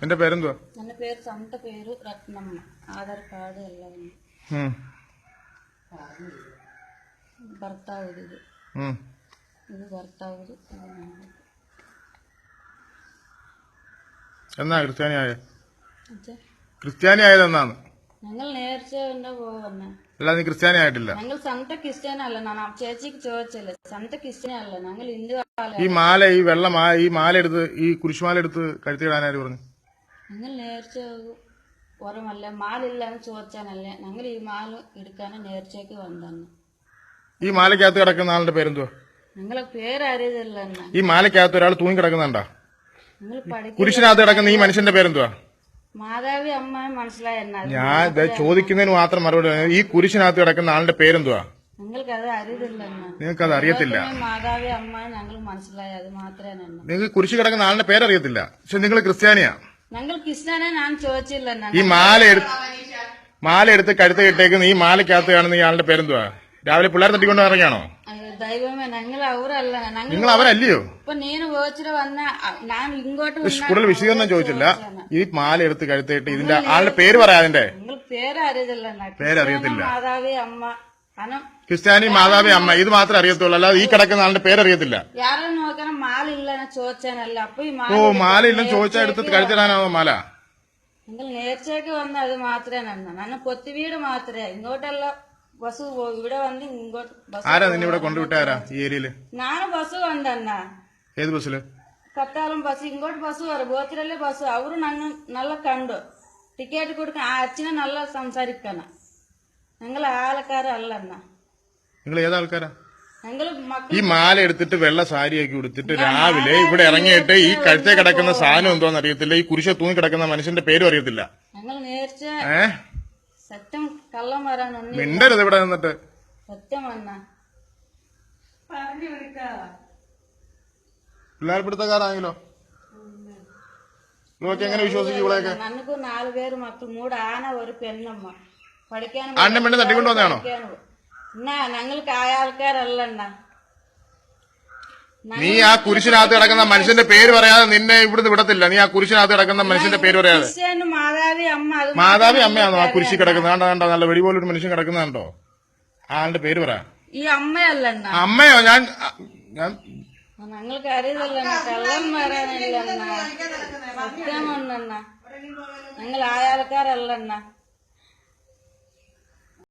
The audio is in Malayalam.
എന്റെ പേരെന്തുവാ? എന്റെ പേര് സ്വന്ത പേര് രത്നമ്മ. ആധാർ കാർഡ് എല്ലാം ഭർത്താവ് ഇത് ഭർത്താവ്. എന്നാ ക്രിസ്ത്യാനി ആയതെന്നാണ്? ഞങ്ങൾ നേർച്ച പോവന്ന. അല്ല, നീ ക്രിസ്ത്യാനി ആയിട്ടില്ല. ഞങ്ങൾ സ്വന്ത ക്രിസ്ത്യാനല്ല. ഞാൻ ചേച്ചിക്ക് ചോദിച്ചല്ലേ, സ്വന്ത ക്രിസ്ത്യാനല്ല, ഞങ്ങൾ ഹിന്ദു. ഈ മാല, ഈ ഈ മാല എടുത്ത്, ഈ കുരിശുമാല എടുത്ത് കഴുത്തിടാനാര് പറഞ്ഞു? ഞങ്ങൾ നേർച്ച ഓർമ്മല്ല, മാലില്ലാന്ന് ചോദിച്ചാനല്ലേ ഞങ്ങൾ ഈ മാല എടുക്കാനും നേർച്ചയ്ക്ക് വന്നു. ഈ മാലക്കകത്ത് കിടക്കുന്ന ആളുടെ പേരെന്തുവാ? ഞങ്ങളെ പേരറിയതല്ല. ഈ മാലക്കകത്ത് ഒരാൾ തൂങ്ങി കിടക്കുന്നുണ്ടോ? കുരിശിനകത്ത് കിടക്കുന്ന ഈ മനുഷ്യന്റെ പേരെന്തുവാ? മാതാവി അമ്മ. മനസ്സിലായ? ഞാൻ ചോദിക്കുന്നതിന് മാത്രം മറുപടി. ഈ കുരിശിനകത്ത് കിടക്കുന്ന ആളുടെ പേരെന്തുവാ? നിങ്ങൾക്ക് അത് അറിയത്തില്ല. നിങ്ങൾക്ക് അത് അറിയത്തില്ല. മാതാവി അമ്മ ഞങ്ങൾ മനസ്സിലായ, അത് മാത്രമേ. നിങ്ങൾക്ക് കുരിശ് കിടക്കുന്ന ആളുടെ പേരറിയത്തില്ല, പക്ഷെ നിങ്ങൾ ക്രിസ്ത്യാനിയാ. ഞങ്ങൾ ക്രിസ്ത്യാനെ ഞാൻ ചോദിച്ചില്ല. ഈ മാല എടുത്ത് കഴുത്ത് കിട്ടേക്കുന്ന ഈ മാലക്കകത്ത് കാണുന്ന ഈ ആളുടെ പേരെന്തുവാ? രാവിലെ പിള്ളേർ തട്ടിക്കൊണ്ട് ഇറങ്ങിയാണോ? ദൈവമേ, ഞങ്ങൾ അവരല്ല. നിങ്ങൾ അവരല്ലയോ? ഇപ്പൊ നീന് ചോദിച്ചിട്ട് വന്ന ഞാൻ ഇങ്ങോട്ട് കൂടുതൽ വിശദീകരണം ചോദിച്ചില്ല. ഈ മാല എടുത്ത് കഴുത്തിട്ട് ഇതിന്റെ ആളുടെ പേര് പറയാ. അതിന്റെ പേരറിയത്തില്ല. മാതാവി അമ്മ. ക്രിസ്ത്യാനി മാതാവി അമ്മ, ഇത് മാത്രമേ അറിയത്തുള്ളൂ. അല്ലാതെ ഈ കിടക്കുന്ന ആളുടെ പേരറിയത്തില്ല. യാരും നോക്കണം മാലില്ല ചോദിച്ചാനല്ല. അപ്പൊ ഈ മാല ഇല്ലെന്ന് ചോദിച്ചാൽ എടുത്ത് കഴുത്തിടാനാവോ മാല? നിങ്ങൾ നേർച്ചയ്ക്ക് വന്ന അത് മാത്രമേ നന്ന കൊത്തി വീട് മാത്രമേ. ഇങ്ങോട്ടല്ല ബസ് ഇവിടെ വന്ന് ഇങ്ങോട്ട്. ആരാ നിന്നെ ഇവിടെ കൊണ്ടുവിട്ടാരാ ഈ ഏരിയയില്? നാളെ ബസ് വന്ന. ഏത് ബസ്സില്? കത്താളം ബസ്. ഇങ്ങോട്ട് ബസ് വരും, ബോത്തിരല്ലേ ബസ്. അവര് ഞങ്ങൾ നല്ല കണ്ടു. ടിക്കറ്റ് കൊടുക്ക. ആ അച്ഛനെ നല്ല സംസാരിക്കണ. ഞങ്ങൾ ആൾക്കാരല്ല. നിങ്ങൾ ഏതാൾക്കാരാ? ഞങ്ങൾ ഈ മാല എടുത്തിട്ട് വെള്ള സാരിയൊക്കെ ഉടുത്തിട്ട് രാവിലെ ഇവിടെ ഇറങ്ങിയിട്ട് ഈ കഴുത്തെ കിടക്കുന്ന സാധനം എന്തോന്ന് അറിയത്തില്ല. ഈ കുരിശ തൂങ്ങി കിടക്കുന്ന മനുഷ്യന്റെ പേരും അറിയത്തില്ല. ഞങ്ങൾ നേർച്ച സത്യം കള്ളം വരാൻ മിണ്ടരുത് ഇവിടെ നിന്നിട്ട്. സത്യം വന്ന പിള്ളേർ പിടുത്തക്കാരാണെങ്കിലോ എങ്ങനെ വിശ്വസിക്കും ഇവിടെയൊക്കെ? നമുക്ക് 4 പേര് മക്കൾ, 3 ആന, ഒരു പെണ്ണമ്മ. പഠിക്കാനും ആണിനെ പെണ്ണ് തട്ടിക്കൊണ്ട് വന്നാണോ? ഞങ്ങൾക്ക് ആൾക്കാരല്ല. നീ ആ കുരിശിനകത്ത് കിടക്കുന്ന മനുഷ്യന്റെ പേര് പറയാതെ നിന്നെ ഇവിടുന്ന് വിടത്തില്ല. നീ ആ കുരിശിനകത്ത് കിടക്കുന്ന മനുഷ്യന്റെ പേര് പറയാതെ. മാതാവി അമ്മയാണോ ആ കുരിശി കിടക്കുന്നത്? കണ്ടോ, നല്ല വെടി പോലൊരു മനുഷ്യൻ കിടക്കുന്നുണ്ടോ? ആളുടെ പേര് പറ. ഈ അമ്മയല്ല. അമ്മയോ? ഞാൻ ഞങ്ങൾക്ക് അറിയതല്ല. കള്ളം പറയാനില്ല. സത്യം ഞങ്ങൾ ആൾക്കാരല്ല.